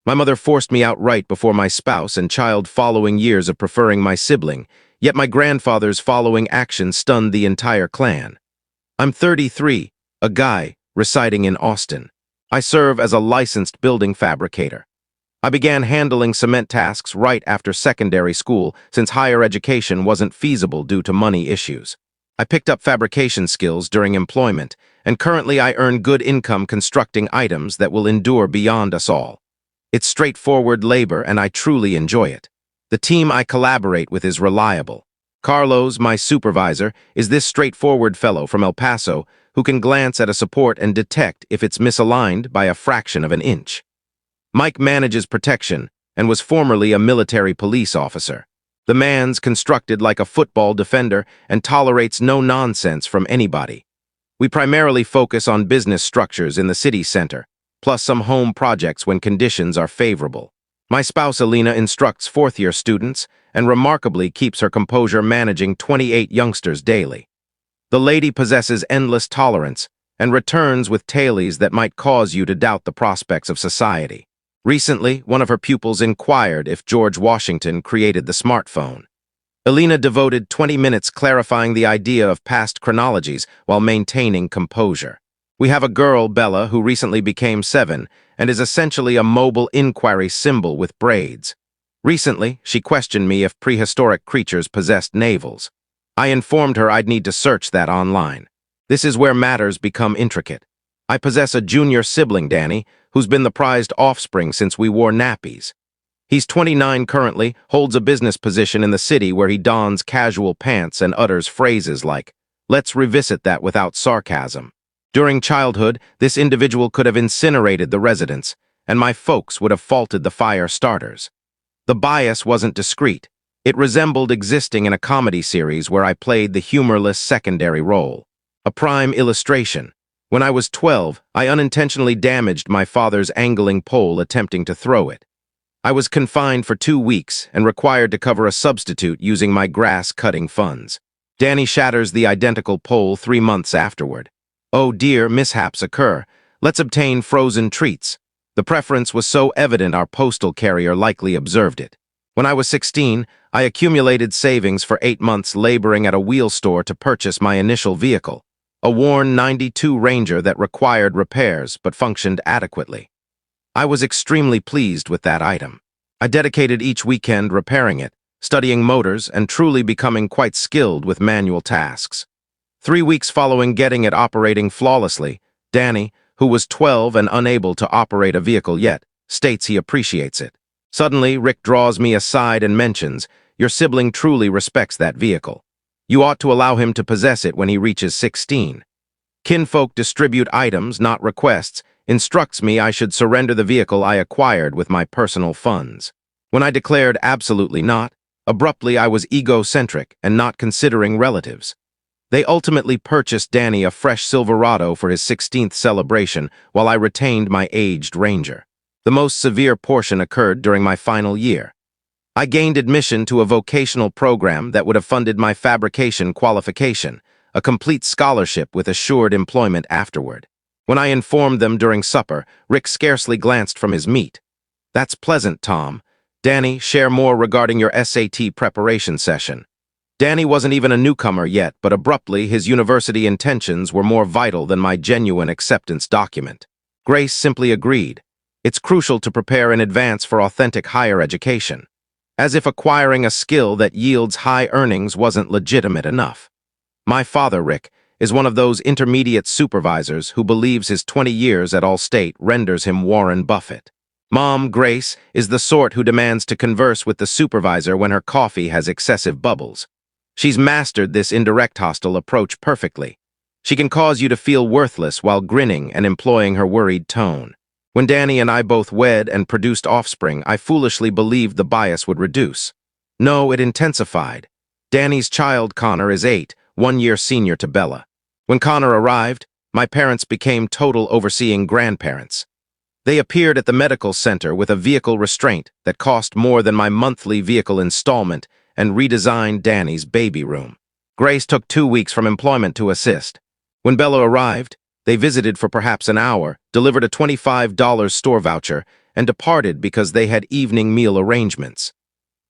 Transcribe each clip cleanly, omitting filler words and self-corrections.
My mother forced me outright before my spouse and child following years of preferring my sibling, yet my grandfather's following action stunned the entire clan. I'm 33, a guy residing in Austin. I serve as a licensed building fabricator. I began handling cement tasks right after secondary school since higher education wasn't feasible due to money issues. I picked up fabrication skills during employment, and currently I earn good income constructing items that will endure beyond us all. It's straightforward labor, and I truly enjoy it. The team I collaborate with is reliable. Carlos, my supervisor, is this straightforward fellow from El Paso who can glance at a support and detect if it's misaligned by a fraction of an inch. Mike manages protection and was formerly a military police officer. The man's constructed like a football defender and tolerates no nonsense from anybody. We primarily focus on business structures in the city center, plus some home projects when conditions are favorable. My spouse Alina instructs fourth-year students and remarkably keeps her composure managing 28 youngsters daily. The lady possesses endless tolerance and returns with tales that might cause you to doubt the prospects of society. Recently, one of her pupils inquired if George Washington created the smartphone. Alina devoted 20 minutes clarifying the idea of past chronologies while maintaining composure. We have a girl, Bella, who recently became 7 and is essentially a mobile inquiry symbol with braids. Recently, she questioned me if prehistoric creatures possessed navels. I informed her I'd need to search that online. This is where matters become intricate. I possess a junior sibling, Danny, who's been the prized offspring since we wore nappies. He's 29 currently, holds a business position in the city where he dons casual pants and utters phrases like, "Let's revisit that," without sarcasm. During childhood, this individual could have incinerated the residence, and my folks would have faulted the fire starters. The bias wasn't discreet. It resembled existing in a comedy series where I played the humorless secondary role. A prime illustration. When I was 12, I unintentionally damaged my father's angling pole attempting to throw it. I was confined for 2 weeks and required to cover a substitute using my grass-cutting funds. Danny shatters the identical pole 3 months afterward. Oh dear, mishaps occur. Let's obtain frozen treats. The preference was so evident our postal carrier likely observed it. When I was 16, I accumulated savings for 8 months laboring at a wheel store to purchase my initial vehicle, a worn '92 Ranger that required repairs but functioned adequately. I was extremely pleased with that item. I dedicated each weekend repairing it, studying motors, and truly becoming quite skilled with manual tasks. 3 weeks following getting it operating flawlessly, Danny, who was 12 and unable to operate a vehicle yet, states he appreciates it. Suddenly, Rick draws me aside and mentions, "Your sibling truly respects that vehicle. You ought to allow him to possess it when he reaches 16. Kinfolk distribute items, not requests, instructs me I should surrender the vehicle I acquired with my personal funds. When I declared absolutely not, abruptly I was egocentric and not considering relatives. They ultimately purchased Danny a fresh Silverado for his 16th celebration while I retained my aged Ranger. The most severe portion occurred during my final year. I gained admission to a vocational program that would have funded my fabrication qualification, a complete scholarship with assured employment afterward. When I informed them during supper, Rick scarcely glanced from his meat. "That's pleasant, Tom. Danny, share more regarding your SAT preparation session." Danny wasn't even a newcomer yet, but abruptly his university intentions were more vital than my genuine acceptance document. Grace simply agreed. It's crucial to prepare in advance for authentic higher education. As if acquiring a skill that yields high earnings wasn't legitimate enough. My father, Rick, is one of those intermediate supervisors who believes his 20 years at Allstate renders him Warren Buffett. Mom, Grace, is the sort who demands to converse with the supervisor when her coffee has excessive bubbles. She's mastered this indirect hostile approach perfectly. She can cause you to feel worthless while grinning and employing her worried tone. When Danny and I both wed and produced offspring, I foolishly believed the bias would reduce. No, it intensified. Danny's child, Connor, is 8, 1 year senior to Bella. When Connor arrived, my parents became total overseeing grandparents. They appeared at the medical center with a vehicle restraint that cost more than my monthly vehicle installment and redesigned Danny's baby room. Grace took 2 weeks from employment to assist. When Bella arrived, they visited for perhaps an hour, delivered a $25 store voucher, and departed because they had evening meal arrangements.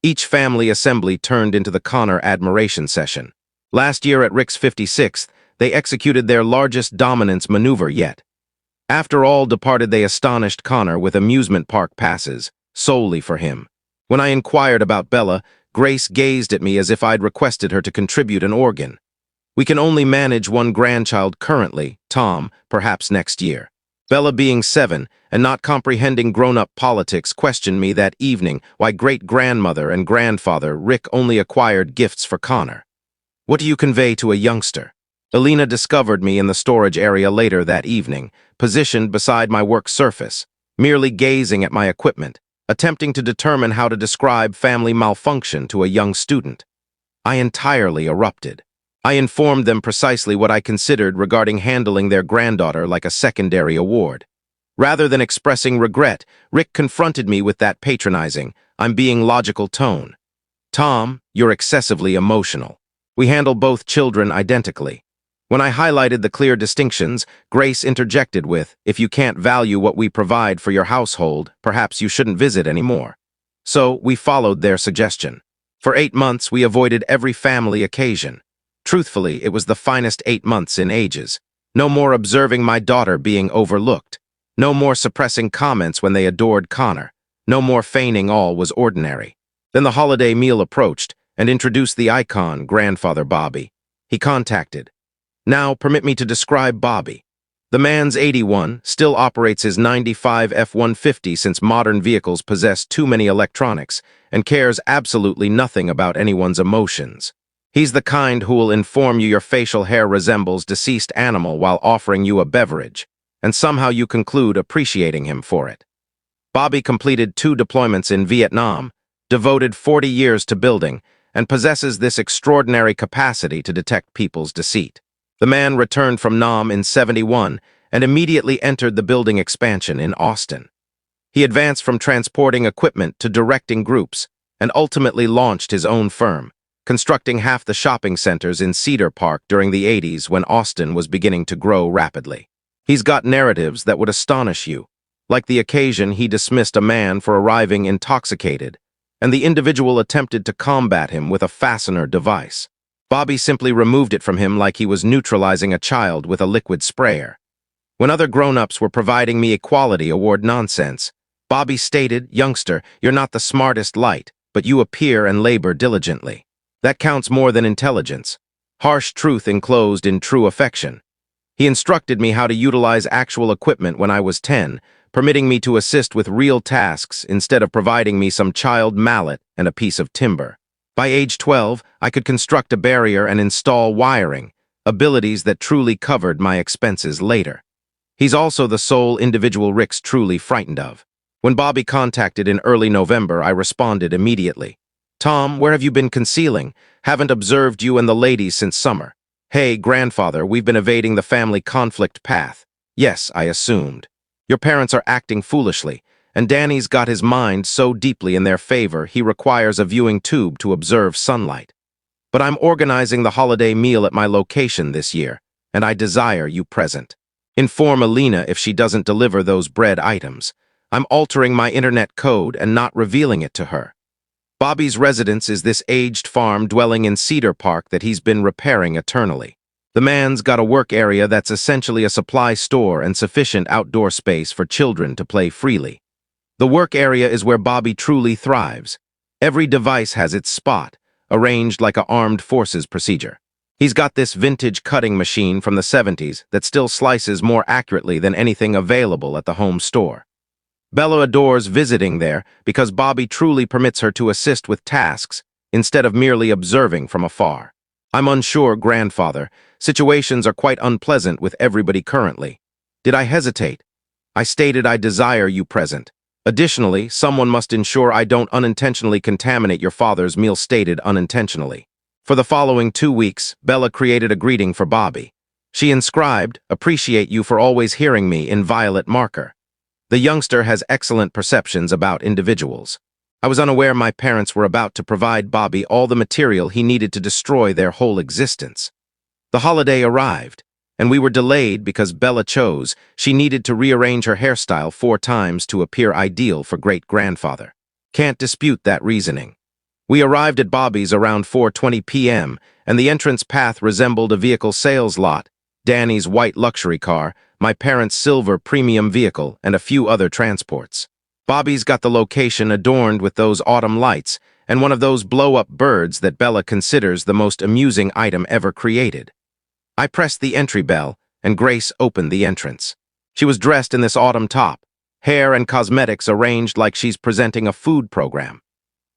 Each family assembly turned into the Connor admiration session. Last year at Rick's 56th, they executed their largest dominance maneuver yet. After all departed, they astonished Connor with amusement park passes, solely for him. When I inquired about Bella, Grace gazed at me as if I'd requested her to contribute an organ. We can only manage one grandchild currently, Tom, perhaps next year. Bella, being 7 and not comprehending grown-up politics, questioned me that evening why great-grandmother and grandfather Rick only acquired gifts for Connor. What do you convey to a youngster? Elena discovered me in the storage area later that evening, positioned beside my work surface, merely gazing at my equipment, attempting to determine how to describe family malfunction to a young student. I entirely erupted. I informed them precisely what I considered regarding handling their granddaughter like a secondary award. Rather than expressing regret, Rick confronted me with that patronizing, I'm being logical tone. Tom, you're excessively emotional. We handle both children identically. When I highlighted the clear distinctions, Grace interjected with, if you can't value what we provide for your household, perhaps you shouldn't visit anymore. So we followed their suggestion. For 8 months, we avoided every family occasion. Truthfully, it was the finest 8 months in ages. No more observing my daughter being overlooked. No more suppressing comments when they adored Connor. No more feigning all was ordinary. Then the holiday meal approached and introduced the icon, grandfather Bobby. He contacted. Now, permit me to describe Bobby. The man's 81, still operates his 95 F-150 since modern vehicles possess too many electronics, and cares absolutely nothing about anyone's emotions. He's the kind who will inform you your facial hair resembles deceased animal while offering you a beverage, and somehow you conclude appreciating him for it. Bobby completed 2 deployments in Vietnam, devoted 40 years to building, and possesses this extraordinary capacity to detect people's deceit. The man returned from Nam in '71 and immediately entered the building expansion in Austin. He advanced from transporting equipment to directing groups and ultimately launched his own firm, constructing half the shopping centers in Cedar Park during the '80s when Austin was beginning to grow rapidly. He's got narratives that would astonish you, like the occasion he dismissed a man for arriving intoxicated, and the individual attempted to combat him with a fastener device. Bobby simply removed it from him like he was neutralizing a child with a liquid sprayer. When other grown-ups were providing me equality award nonsense, Bobby stated, youngster, you're not the smartest light, but you appear and labor diligently. That counts more than intelligence. Harsh truth enclosed in true affection. He instructed me how to utilize actual equipment when I was 10, permitting me to assist with real tasks instead of providing me some child mallet and a piece of timber. By age 12, I could construct a barrier and install wiring, abilities that truly covered my expenses later. He's also the sole individual Rick's truly frightened of. When Bobby contacted in early November, I responded immediately. Tom, where have you been concealing? Haven't observed you and the ladies since summer. Hey, grandfather, we've been evading the family conflict path. Yes, I assumed. Your parents are acting foolishly, and Danny's got his mind so deeply in their favor he requires a viewing tube to observe sunlight. But I'm organizing the holiday meal at my location this year, and I desire you present. Inform Elena if she doesn't deliver those bread items. I'm altering my internet code and not revealing it to her. Bobby's residence is this aged farm dwelling in Cedar Park that he's been repairing eternally. The man's got a work area that's essentially a supply store and sufficient outdoor space for children to play freely. The work area is where Bobby truly thrives. Every device has its spot, arranged like a armed forces procedure. He's got this vintage cutting machine from the '70s that still slices more accurately than anything available at the home store. Bella adores visiting there because Bobby truly permits her to assist with tasks instead of merely observing from afar. I'm unsure, grandfather. Situations are quite unpleasant with everybody currently. Did I hesitate? I stated I desire you present. Additionally, someone must ensure I don't unintentionally contaminate your father's meal, stated unintentionally. For the following 2 weeks, Bella created a greeting for Bobby. She inscribed, appreciate you for always hearing me, in violet marker. The youngster has excellent perceptions about individuals. I was unaware my parents were about to provide Bobby all the material he needed to destroy their whole existence. The holiday arrived, and we were delayed because Bella chose she needed to rearrange her hairstyle 4 times to appear ideal for great-grandfather. Can't dispute that reasoning. We arrived at Bobby's around 4:20 p.m., and the entrance path resembled a vehicle sales lot, Danny's white luxury car, my parents' silver premium vehicle, and a few other transports. Bobby's got the location adorned with those autumn lights and one of those blow-up birds that Bella considers the most amusing item ever created. I pressed the entry bell, and Grace opened the entrance. She was dressed in this autumn top, hair and cosmetics arranged like she's presenting a food program.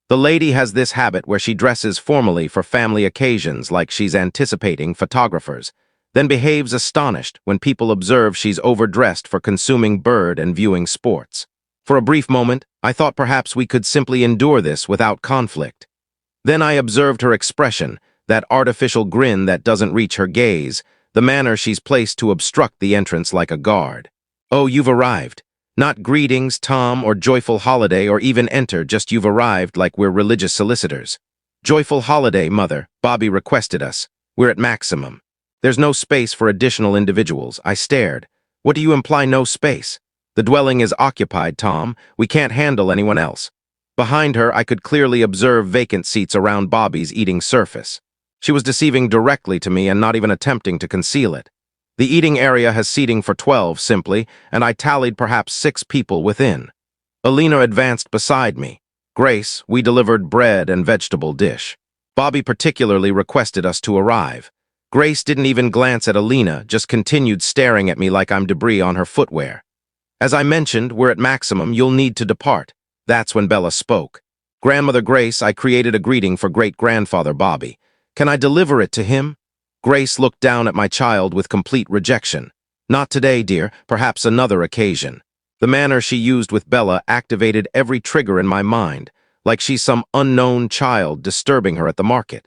The lady has this habit where she dresses formally for family occasions like she's anticipating photographers, then behaves astonished when people observe she's overdressed for consuming bird and viewing sports. For a brief moment, I thought perhaps we could simply endure this without conflict. Then I observed her expression, that artificial grin that doesn't reach her gaze, the manner she's placed to obstruct the entrance like a guard. Oh, you've arrived. Not greetings, Tom, or joyful holiday, or even enter, just you've arrived like we're religious solicitors. Joyful holiday, Mother, Bobby requested us. We're at maximum. There's no space for additional individuals. I stared. What do you imply, no space? The dwelling is occupied, Tom. We can't handle anyone else. Behind her, I could clearly observe vacant seats around Bobby's eating surface. She was deceiving directly to me and not even attempting to conceal it. The eating area has seating for 12, simply, and I tallied perhaps 6 people within. Alina advanced beside me. Grace, we delivered bread and vegetable dish. Bobby particularly requested us to arrive. Grace didn't even glance at Alina, just continued staring at me like I'm debris on her footwear. As I mentioned, we're at maximum, you'll need to depart. That's when Bella spoke. Grandmother Grace, I created a greeting for great-grandfather Bobby. Can I deliver it to him? Grace looked down at my child with complete rejection. Not today, dear, perhaps another occasion. The manner she used with Bella activated every trigger in my mind, like she's some unknown child disturbing her at the market.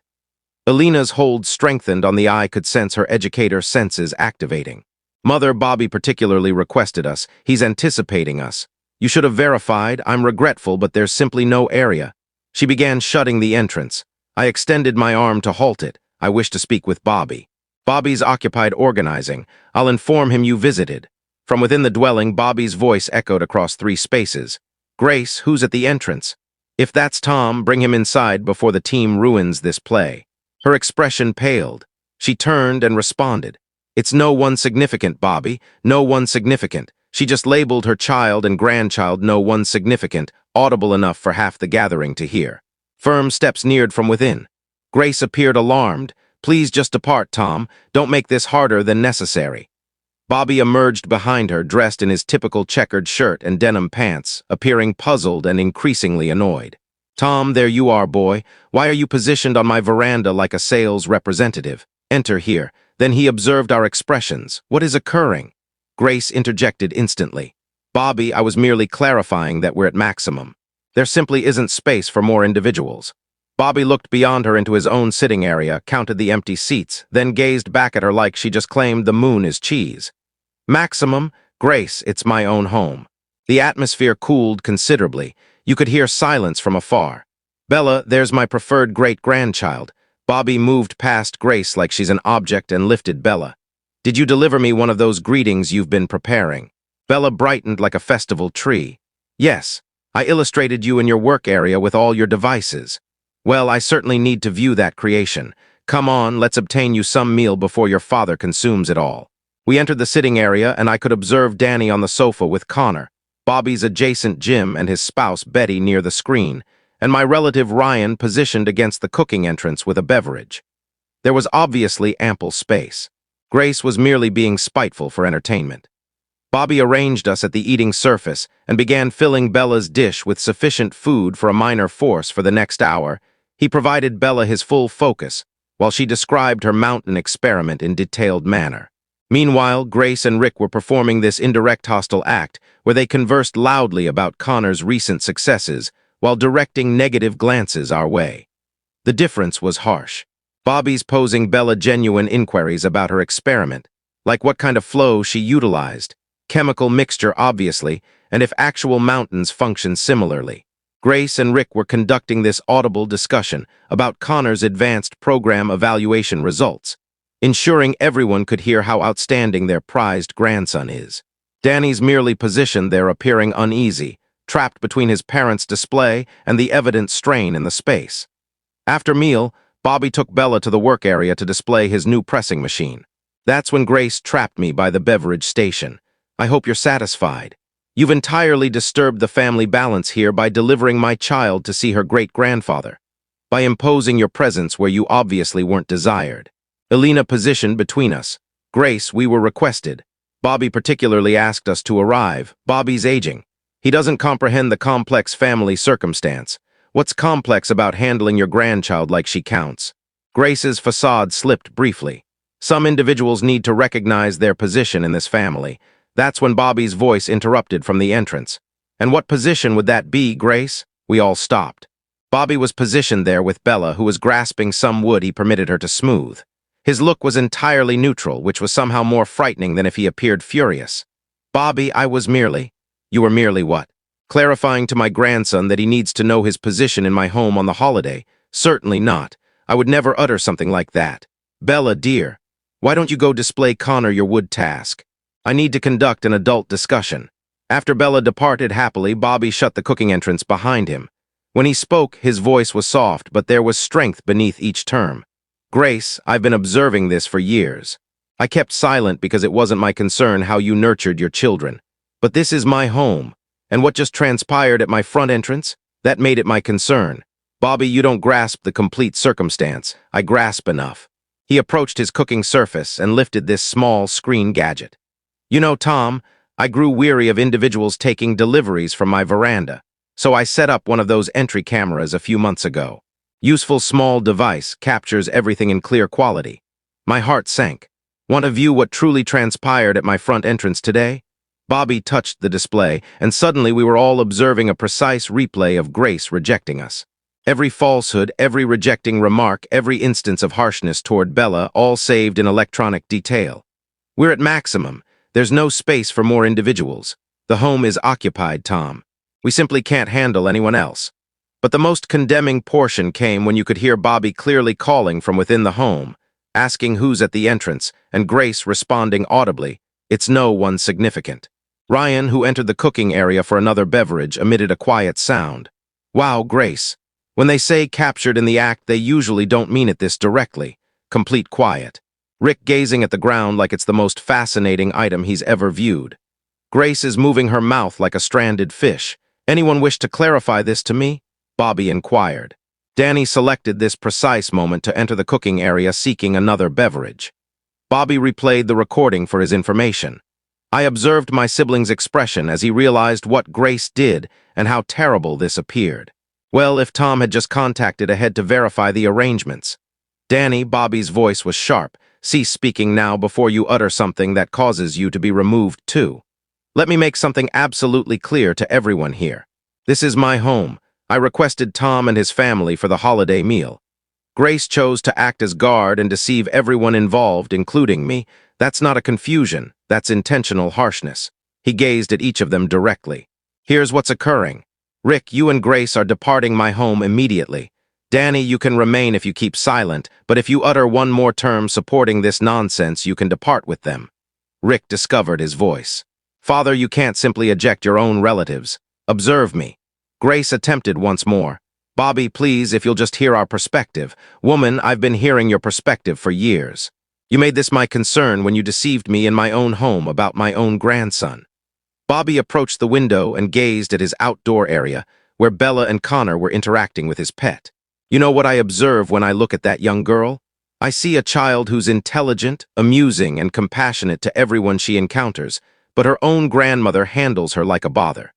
Alina's hold strengthened on the eye could sense her educator senses activating. Mother, Bobby particularly requested us. He's anticipating us. You should have verified. I'm regretful, but there's simply no area. She began shutting the entrance. I extended my arm to halt it. I wish to speak with Bobby. Bobby's occupied organizing. I'll inform him you visited. From within the dwelling, Bobby's voice echoed across 3 spaces. Grace, who's at the entrance? If that's Tom, bring him inside before the team ruins this play. Her expression paled. She turned and responded. It's no one significant, Bobby. No one significant. She just labeled her child and grandchild no one significant, audible enough for half the gathering to hear. Firm steps neared from within. Grace appeared alarmed. Please just depart, Tom. Don't make this harder than necessary. Bobby emerged behind her, dressed in his typical checkered shirt and denim pants, appearing puzzled and increasingly annoyed. Tom, there you are, boy. Why are you positioned on my veranda like a sales representative? Enter here. Then he observed our expressions. What is occurring? Grace interjected instantly. Bobby, I was merely clarifying that we're at maximum. There simply isn't space for more individuals. Bobby looked beyond her into his own sitting area, counted the empty seats, then gazed back at her like she just claimed the moon is cheese. Maximum? Grace, it's my own home. The atmosphere cooled considerably. You could hear silence from afar. Bella, there's my preferred great-grandchild. Bobby moved past Grace like she's an object and lifted Bella. Did you deliver me one of those greetings you've been preparing? Bella brightened like a festival tree. Yes, I illustrated you in your work area with all your devices. Well, I certainly need to view that creation. Come on, let's obtain you some meal before your father consumes it all. We entered the sitting area, and I could observe Danny on the sofa with Connor, Bobby's adjacent Jim and his spouse Betty near the screen, and my relative Ryan positioned against the cooking entrance with a beverage. There was obviously ample space. Grace was merely being spiteful for entertainment. Bobby arranged us at the eating surface and began filling Bella's dish with sufficient food for a minor force for the next hour. He provided Bella his full focus, while she described her mountain experiment in detailed manner. Meanwhile, Grace and Rick were performing this indirect hostile act where they conversed loudly about Connor's recent successes while directing negative glances our way. The difference was harsh. Bobby's posing Bella genuine inquiries about her experiment, like what kind of flow she utilized, chemical mixture obviously, and if actual mountains function similarly. Grace and Rick were conducting this audible discussion about Connor's advanced program evaluation results. ensuring everyone could hear how outstanding their prized grandson is. Danny's merely positioned there, appearing uneasy, trapped between his parents' display and the evident strain in the space. After meal, Bobby took Bella to the work area to display his new pressing machine. That's when Grace trapped me by the beverage station. I hope you're satisfied. You've entirely disturbed the family balance here by delivering my child to see her great-grandfather, by imposing your presence where you obviously weren't desired. Elena positioned between us. Grace, we were requested. Bobby particularly asked us to arrive. Bobby's aging. He doesn't comprehend the complex family circumstance. What's complex about handling your grandchild like she counts? Grace's facade slipped briefly. Some individuals need to recognize their position in this family. That's when Bobby's voice interrupted from the entrance. And what position would that be, Grace? We all stopped. Bobby was positioned there with Bella, who was grasping some wood he permitted her to smooth. His look was entirely neutral, which was somehow more frightening than if he appeared furious. Bobby, You were merely what? Clarifying to my grandson that he needs to know his position in my home on the holiday. Certainly not. I would never utter something like that. Bella, dear, why don't you go display Connor your wood task? I need to conduct an adult discussion. After Bella departed happily, Bobby shut the cooking entrance behind him. When he spoke, his voice was soft, but there was strength beneath each term. Grace, I've been observing this for years. I kept silent because it wasn't my concern how you nurtured your children. But this is my home, and what just transpired at my front entrance, that made it my concern. Bobby, you don't grasp the complete circumstance. I grasp enough. He approached his cooking surface and lifted this small screen gadget. You know, Tom, I grew weary of individuals taking deliveries from my veranda, so I set up one of those entry cameras a few months ago. Useful small device, captures everything in clear quality. My heart sank. Want to view what truly transpired at my front entrance today? Bobby touched the display, and suddenly we were all observing a precise replay of Grace rejecting us. Every falsehood, every rejecting remark, every instance of harshness toward Bella, all saved in electronic detail. We're at maximum. There's no space for more individuals. The home is occupied, Tom. We simply can't handle anyone else. But the most condemning portion came when you could hear Bobby clearly calling from within the home, asking who's at the entrance, and Grace responding audibly, "It's no one significant." Ryan, who entered the cooking area for another beverage, emitted a quiet sound. Wow, Grace. When they say captured in the act, they usually don't mean it this directly. Complete quiet. Rick gazing at the ground like it's the most fascinating item he's ever viewed. Grace is moving her mouth like a stranded fish. Anyone wish to clarify this to me? Bobby inquired. Danny selected this precise moment to enter the cooking area seeking another beverage. Bobby replayed the recording for his information. I observed my sibling's expression as he realized what Grace did and how terrible this appeared. Well, if Tom had just contacted ahead to verify the arrangements. Danny, Bobby's voice was sharp. Cease speaking now before you utter something that causes you to be removed too. Let me make something absolutely clear to everyone here. This is my home. I requested Tom and his family for the holiday meal. Grace chose to act as guard and deceive everyone involved, including me. That's not a confusion, that's intentional harshness. He gazed at each of them directly. Here's what's occurring. Rick, you and Grace are departing my home immediately. Danny, you can remain if you keep silent, but if you utter one more term supporting this nonsense, you can depart with them. Rick discovered his voice. Father, you can't simply eject your own relatives. Observe me. Grace attempted once more. Bobby, please, if you'll just hear our perspective. Woman, I've been hearing your perspective for years. You made this my concern when you deceived me in my own home about my own grandson. Bobby approached the window and gazed at his outdoor area, where Bella and Connor were interacting with his pet. You know what I observe when I look at that young girl? I see a child who's intelligent, amusing, and compassionate to everyone she encounters, but her own grandmother handles her like a bother.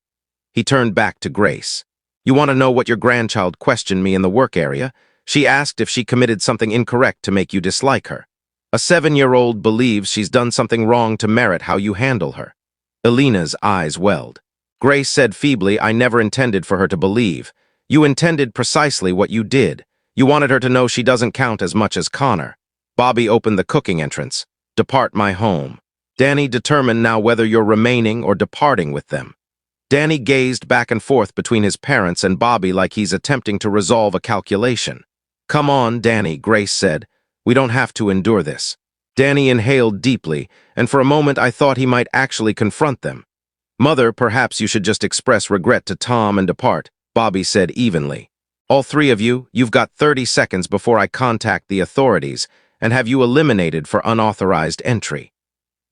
He turned back to Grace. You want to know what your grandchild questioned me in the work area? She asked if she committed something incorrect to make you dislike her. A 7-year-old believes she's done something wrong to merit how you handle her. Elena's eyes welled. Grace said feebly, I never intended for her to believe. You intended precisely what you did. You wanted her to know she doesn't count as much as Connor. Bobby opened the cooking entrance. Depart my home. Danny, determine now whether you're remaining or departing with them. Danny gazed back and forth between his parents and Bobby like he's attempting to resolve a calculation. Come on, Danny, Grace said. We don't have to endure this. Danny inhaled deeply, and for a moment I thought he might actually confront them. "Mother, perhaps you should just express regret to Tom and depart," Bobby said evenly. "All three of you, you've got 30 seconds before I contact the authorities and have you eliminated for unauthorized entry."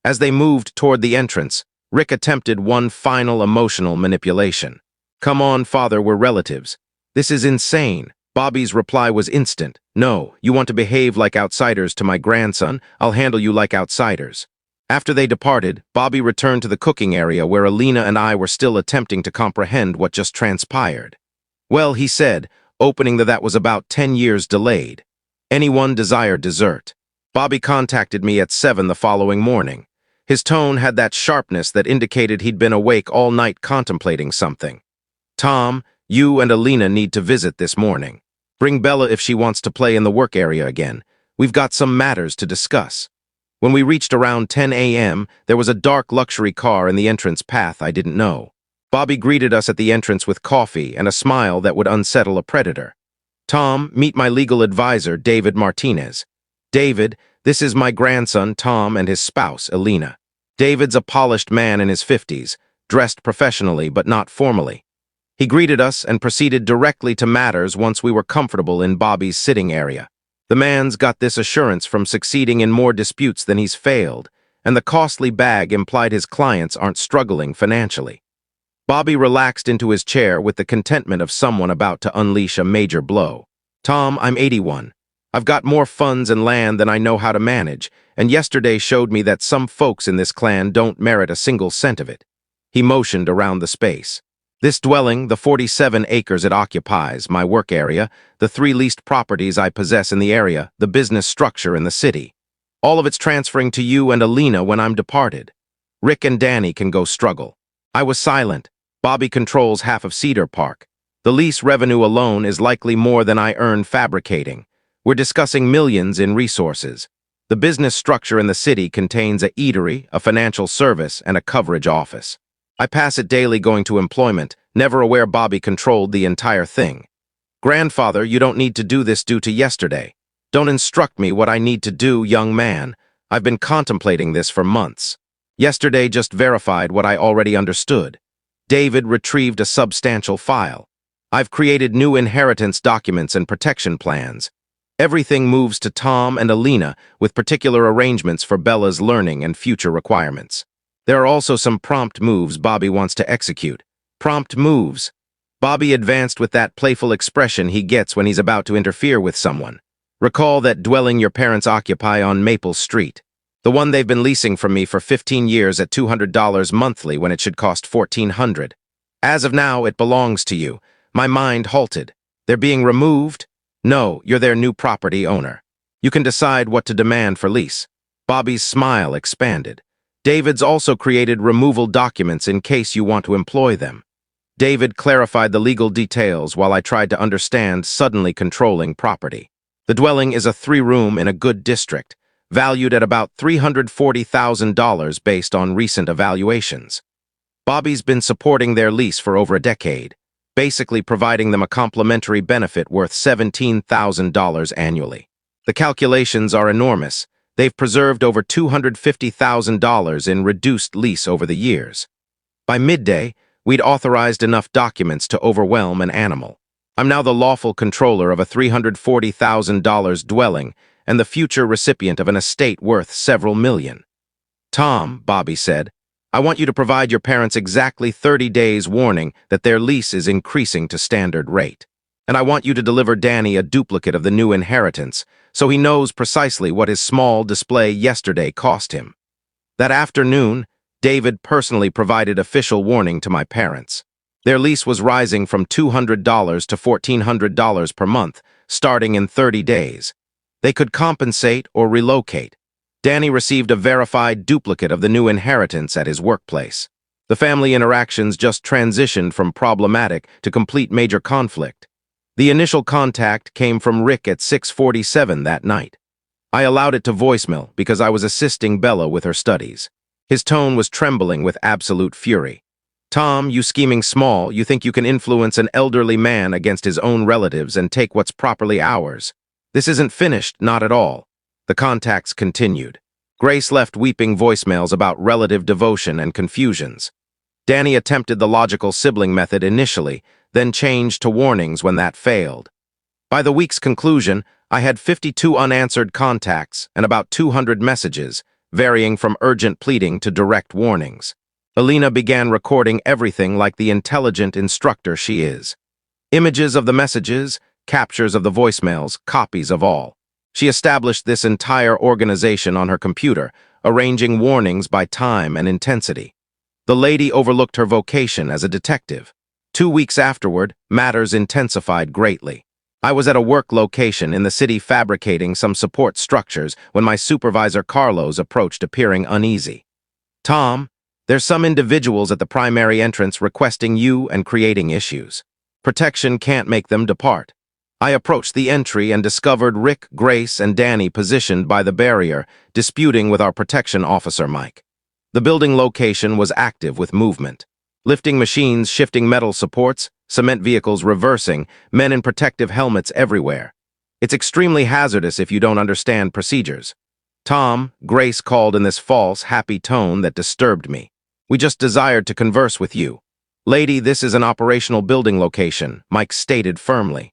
As they moved toward the entrance, Rick attempted one final emotional manipulation. "Come on, Father, we're relatives." "This is insane." Bobby's reply was instant. "No, you want to behave like outsiders to my grandson? I'll handle you like outsiders." After they departed, Bobby returned to the cooking area where Alina and I were still attempting to comprehend what just transpired. "Well," he said, opening that was about 10 years delayed. "Anyone desire dessert?" Bobby contacted me at 7 the following morning. His tone had that sharpness that indicated he'd been awake all night contemplating something. "Tom, you and Alina need to visit this morning. Bring Bella if she wants to play in the work area again. We've got some matters to discuss." When we reached around 10 a.m., there was a dark luxury car in the entrance path I didn't know. Bobby greeted us at the entrance with coffee and a smile that would unsettle a predator. "Tom, meet my legal advisor, David Martinez." "David, this is my grandson, Tom, and his spouse, Alina." David's a polished man in his 50s, dressed professionally but not formally. He greeted us and proceeded directly to matters once we were comfortable in Bobby's sitting area. The man's got this assurance from succeeding in more disputes than he's failed, and the costly bag implied his clients aren't struggling financially. Bobby relaxed into his chair with the contentment of someone about to unleash a major blow. "Tom, I'm 81. I've got more funds and land than I know how to manage, and yesterday showed me that some folks in this clan don't merit a single cent of it." He motioned around the space. "This dwelling, the 47 acres it occupies, my work area, the 3 leased properties I possess in the area, the business structure in the city. All of it's transferring to you and Alina when I'm departed. Rick and Danny can go struggle." I was silent. Bobby controls half of Cedar Park. The lease revenue alone is likely more than I earn fabricating. We're discussing millions in resources. The business structure in the city contains a eatery, a financial service, and a coverage office. I pass it daily going to employment, never aware Bobby controlled the entire thing. "Grandfather, you don't need to do this due to yesterday. Don't instruct me what I need to do, young man. I've been contemplating this for months. Yesterday just verified what I already understood." David retrieved a substantial file. "I've created new inheritance documents and protection plans. Everything moves to Tom and Alina with particular arrangements for Bella's learning and future requirements. There are also some prompt moves Bobby wants to execute." "Prompt moves?" Bobby advanced with that playful expression he gets when he's about to interfere with someone. "Recall that dwelling your parents occupy on Maple Street. The one they've been leasing from me for 15 years at $200 monthly when it should cost $1,400. As of now, it belongs to you." My mind halted. "They're being removed?" "No, you're their new property owner. You can decide what to demand for lease." Bobby's smile expanded. "David's also created removal documents in case you want to employ them." David clarified the legal details while I tried to understand suddenly controlling property. The dwelling is a 3-room in a good district, valued at about $340,000 based on recent evaluations. Bobby's been supporting their lease for over a decade, basically providing them a complimentary benefit worth $17,000 annually. The calculations are enormous. They've preserved over $250,000 in reduced lease over the years. By midday, we'd authorized enough documents to overwhelm an animal. I'm now the lawful controller of a $340,000 dwelling and the future recipient of an estate worth several million. "Tom," Bobby said, "I want you to provide your parents exactly 30 days warning that their lease is increasing to standard rate. And I want you to deliver Danny a duplicate of the new inheritance so he knows precisely what his small display yesterday cost him." That afternoon, David personally provided official warning to my parents. Their lease was rising from $200 to $1,400 per month, starting in 30 days. They could compensate or relocate. Danny received a verified duplicate of the new inheritance at his workplace. The family interactions just transitioned from problematic to complete major conflict. The initial contact came from Rick at 6:47 that night. I allowed it to voicemail because I was assisting Bella with her studies. His tone was trembling with absolute fury. "Tom, you scheming small, you think you can influence an elderly man against his own relatives and take what's properly ours. This isn't finished, not at all." The contacts continued. Grace left weeping voicemails about relative devotion and confusions. Danny attempted the logical sibling method initially, then changed to warnings when that failed. By the week's conclusion, I had 52 unanswered contacts and about 200 messages, varying from urgent pleading to direct warnings. Alina began recording everything like the intelligent instructor she is. Images of the messages, captures of the voicemails, copies of all. She established this entire organization on her computer, arranging warnings by time and intensity. The lady overlooked her vocation as a detective. 2 weeks afterward, matters intensified greatly. I was at a work location in the city fabricating some support structures when my supervisor Carlos approached, appearing uneasy. "Tom, there's some individuals at the primary entrance requesting you and creating issues. Protection can't make them depart." I approached the entry and discovered Rick, Grace, and Danny positioned by the barrier, disputing with our protection officer, Mike. The building location was active with movement. Lifting machines shifting metal supports, cement vehicles reversing, men in protective helmets everywhere. It's extremely hazardous if you don't understand procedures. "Tom," Grace called in this false, happy tone that disturbed me. "We just desired to converse with you." "Lady, this is an operational building location," Mike stated firmly.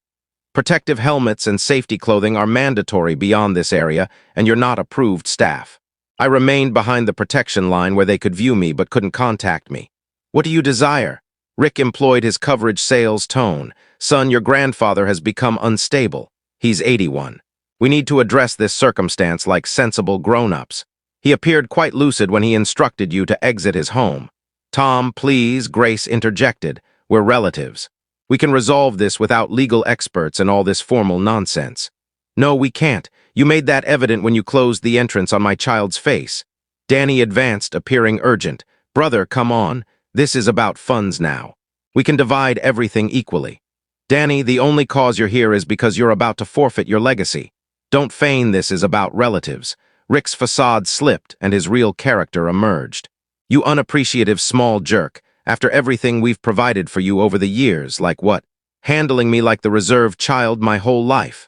"Protective helmets and safety clothing are mandatory beyond this area, and you're not approved staff." I remained behind the protection line where they could view me but couldn't contact me. "What do you desire?" Rick employed his coverage sales tone. "Son, your grandfather has become unstable. He's 81. We need to address this circumstance like sensible grown-ups. He appeared quite lucid when he instructed you to exit his home." "Tom, please," Grace interjected. "We're relatives. We can resolve this without legal experts and all this formal nonsense." "No, we can't. You made that evident when you closed the entrance on my child's face." Danny advanced, appearing urgent. "Brother, come on. This is about funds now. We can divide everything equally." "Danny, the only cause you're here is because you're about to forfeit your legacy. Don't feign this is about relatives." Rick's facade slipped and his real character emerged. "You unappreciative small jerk. After everything we've provided for you over the years, like what? Handling me like the reserved child my whole life."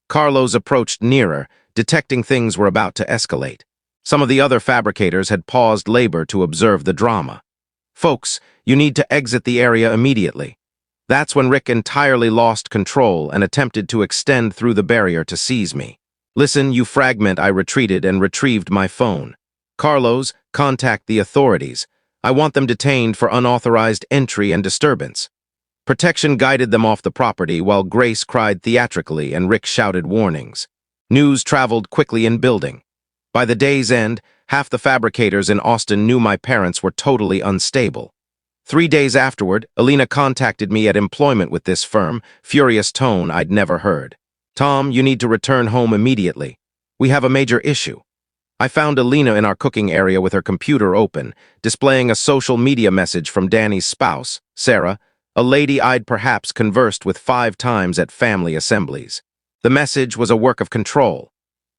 Carlos approached nearer, detecting things were about to escalate. Some of the other fabricators had paused labor to observe the drama. "Folks, you need to exit the area immediately." That's when Rick entirely lost control and attempted to extend through the barrier to seize me. "Listen, you fragment," I retreated and retrieved my phone. "Carlos, contact the authorities. I want them detained for unauthorized entry and disturbance." Protection guided them off the property while Grace cried theatrically and Rick shouted warnings. News traveled quickly in building. By the day's end, half the fabricators in Austin knew my parents were totally unstable. 3 days afterward, Alina contacted me at employment with this firm, furious tone I'd never heard. "Tom, you need to return home immediately. We have a major issue." I found Alina in our cooking area with her computer open, displaying a social media message from Danny's spouse, Sarah, a lady I'd perhaps conversed with 5 times at family assemblies. The message was a work of control.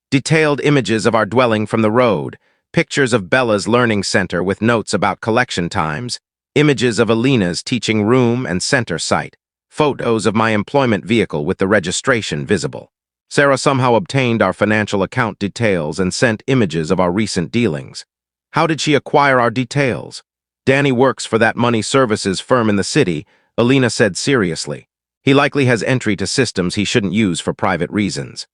Detailed images of our dwelling from the road, pictures of Bella's learning center with notes about collection times, images of Alina's teaching room and center site, photos of my employment vehicle with the registration visible. Sarah somehow obtained our financial account details and sent images of our recent dealings. How did she acquire our details? "Danny works for that money services firm in the city," Alina said seriously. "He likely has entry to systems he shouldn't use for private reasons."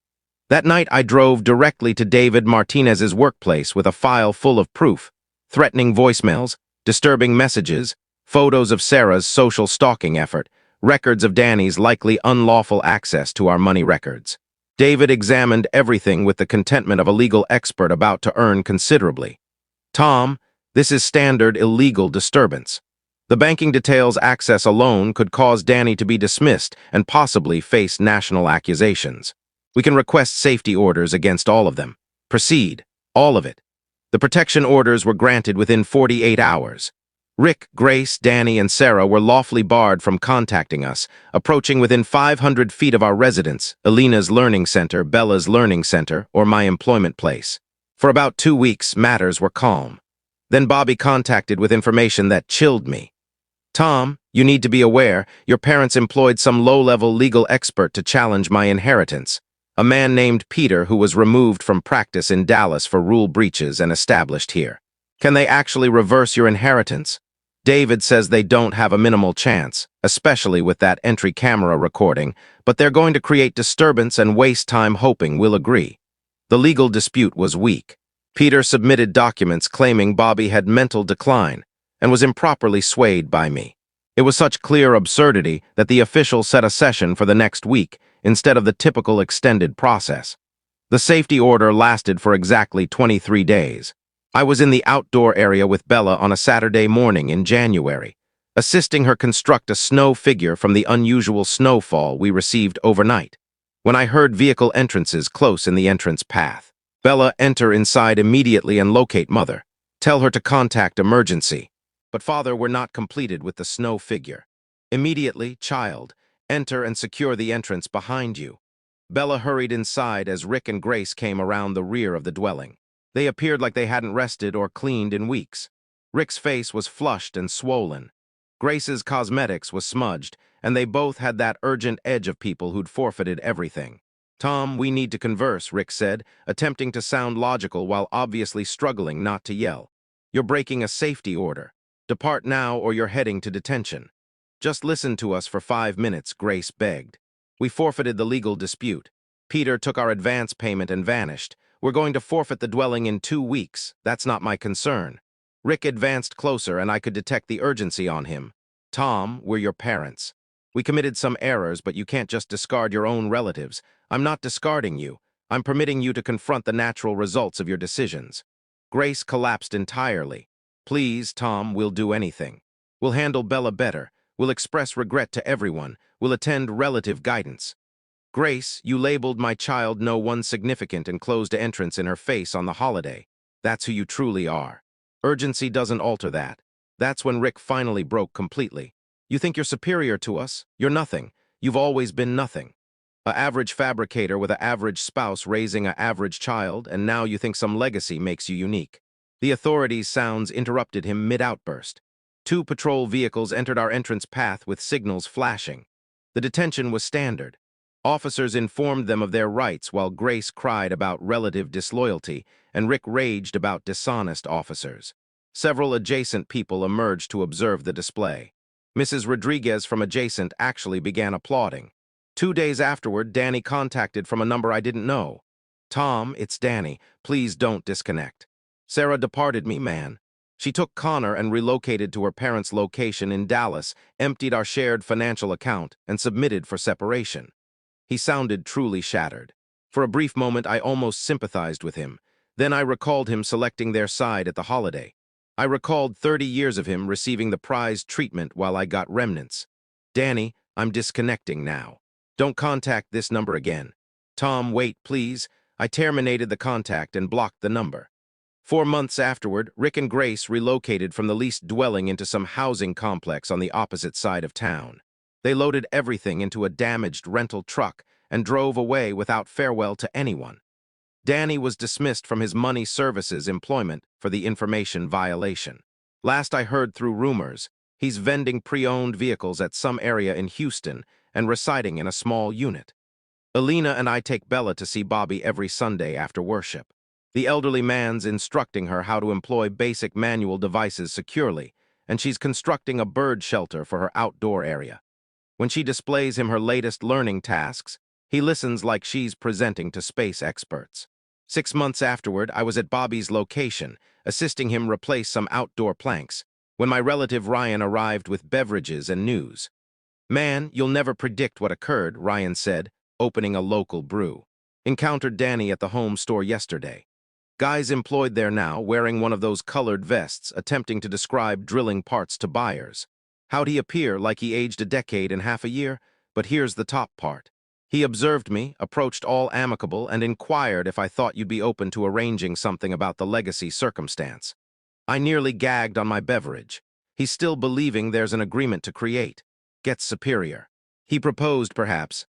That night I drove directly to David Martinez's workplace with a file full of proof, threatening voicemails, disturbing messages, photos of Sarah's social stalking effort, records of Danny's likely unlawful access to our money records. David examined everything with the contentment of a legal expert about to earn considerably. "Tom, this is standard illegal disturbance. The banking details access alone could cause Danny to be dismissed and possibly face national accusations. We can request safety orders against all of them. Proceed, all of it." The protection orders were granted within 48 hours. Rick, Grace, Danny, and Sarah were lawfully barred from contacting us, approaching within 500 feet of our residence, Alina's learning center, Bella's learning center, or my employment place. For about 2 weeks, matters were calm. Then Bobby contacted with information that chilled me. "Tom, you need to be aware, your parents employed some low-level legal expert to challenge my inheritance." A man named Peter who was removed from practice in Dallas for rule breaches and established here. Can they actually reverse your inheritance? David says they don't have a minimal chance, especially with that entry camera recording, but they're going to create disturbance and waste time hoping we'll agree. The legal dispute was weak. Peter submitted documents claiming Bobby had mental decline and was improperly swayed by me. It was such clear absurdity that the official set a session for the next week instead of the typical extended process. The safety order lasted for exactly 23 days. I was in the outdoor area with Bella on a Saturday morning in January, assisting her construct a snow figure from the unusual snowfall we received overnight, when I heard vehicle entrances close in the entrance path. Bella, enter inside immediately and locate Mother. Tell her to contact emergency. But Father, we're not completed with the snow figure. Immediately, child, enter and secure the entrance behind you. Bella hurried inside as Rick and Grace came around the rear of the dwelling. They appeared like they hadn't rested or cleaned in weeks. Rick's face was flushed and swollen. Grace's cosmetics was smudged, and they both had that urgent edge of people who'd forfeited everything. Tom, we need to converse, Rick said, attempting to sound logical while obviously struggling not to yell. You're breaking a safety order. Depart now or you're heading to detention. Just listen to us for 5 minutes, Grace begged. We forfeited the legal dispute. Peter took our advance payment and vanished. We're going to forfeit the dwelling in 2 weeks. That's not my concern. Rick advanced closer and I could detect the urgency on him. Tom, we're your parents. We committed some errors, but you can't just discard your own relatives. I'm not discarding you. I'm permitting you to confront the natural results of your decisions. Grace collapsed entirely. Please, Tom, we'll do anything. We'll handle Bella better. We'll express regret to everyone. We'll attend relative guidance. Grace, you labeled my child no one significant and closed an entrance in her face on the holiday. That's who you truly are. Urgency doesn't alter that. That's when Rick finally broke completely. You think you're superior to us? You're nothing. You've always been nothing. A average fabricator with an average spouse raising an average child, and now you think some legacy makes you unique. The authorities' sounds interrupted him mid-outburst. 2 patrol vehicles entered our entrance path with signals flashing. The detention was standard. Officers informed them of their rights while Grace cried about relative disloyalty and Rick raged about dishonest officers. Several adjacent people emerged to observe the display. Mrs. Rodriguez from adjacent actually began applauding. 2 days afterward, Danny contacted from a number I didn't know. Tom, it's Danny. Please don't disconnect. Sarah departed me, man. She took Connor and relocated to her parents' location in Dallas, emptied our shared financial account, and submitted for separation. He sounded truly shattered. For a brief moment, I almost sympathized with him. Then I recalled him selecting their side at the holiday. I recalled 30 years of him receiving the prized treatment while I got remnants. Danny, I'm disconnecting now. Don't contact this number again. Tom, wait, please. I terminated the contact and blocked the number. 4 months afterward, Rick and Grace relocated from the leased dwelling into some housing complex on the opposite side of town. They loaded everything into a damaged rental truck and drove away without farewell to anyone. Danny was dismissed from his money services employment for the information violation. Last I heard through rumors, he's vending pre-owned vehicles at some area in Houston and residing in a small unit. Alina and I take Bella to see Bobby every Sunday after worship. The elderly man's instructing her how to employ basic manual devices securely, and she's constructing a bird shelter for her outdoor area. When she displays him her latest learning tasks, he listens like she's presenting to space experts. 6 months afterward, I was at Bobby's location, assisting him replace some outdoor planks, when my relative Ryan arrived with beverages and news. Man, you'll never predict what occurred, Ryan said, opening a local brew. Encountered Danny at the home store yesterday. Guys employed there now, wearing one of those colored vests, attempting to describe drilling parts to buyers. How'd he appear, like he aged a decade and half a year? But here's the top part. He observed me, approached all amicable, and inquired if I thought you'd be open to arranging something about the legacy circumstance. I nearly gagged on my beverage. He's still believing there's an agreement to create. Gets superior. He proposed, perhaps,